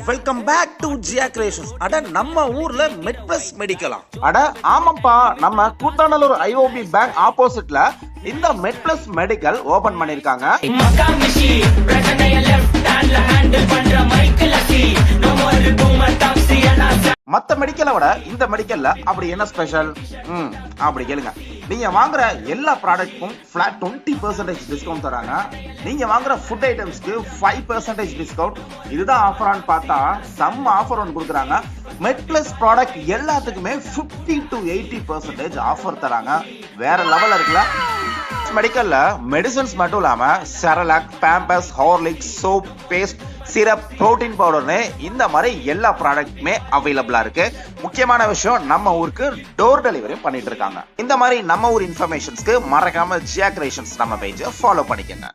Welcome back to Jiya creations. அட நம்ம ஊர்ல மெட்பிளஸ் மெடிக்கலாம். அட ஆமாப்பா, நம்ம கூத்தாநல்லூர் ஐஓபி பேங்க் ஆப்போசிட்ல இந்த மெட்பிளஸ் மெடிக்கல் ஓபன் பண்ணிருக்காங்க. மத்த மெடிக்கலை விட இந்த மெடிக்கல்ல அப்படி என்ன ஸ்பெஷல் அப்படி கேளுங்க. நீங்க வாங்குற எல்லா ப்ராடக்ட்க்கும் ஃபிளாட் 20% டிஸ்கவுண்ட் தராங்க. நீங்க வாங்குற ஃபுட் ஐட்டம்ஸ்க்கு 5% டிஸ்கவுண்ட். இதுதான் ஆஃபரான்னு பார்த்தா செம்ம ஆஃபர் ஒன்று கொடுக்குறாங்க. மெட்பிளஸ் ப்ராடக்ட் எல்லாத்துக்குமே 50 to 80% ஆஃபர் தராங்க. வேற லெவல்ல இருக்குல்ல. மெடிக்கல்ல மெடிசன்ஸ் மட்டும் இல்லாம Cerelac, Pampers, Horlicks, soap, paste, syrup, protein பவுடர்னு இந்த மாதிரி எல்லா ப்ராடக்ட்டுமே அவைலபிளா இருக்கு. முக்கியமான விஷயம், நம்ம ஊருக்கு டோர் டெலிவரியும் பண்ணிட்டு இருக்காங்க. இந்த மாதிரி நம்ம ஊர் இன்ஃபர்மேஷன்ஸ்க்கு மறக்காம ஜியா கிரியேஷன்ஸ் நம்ம பேஜை ஃபாலோ பண்ணிக்கங்க.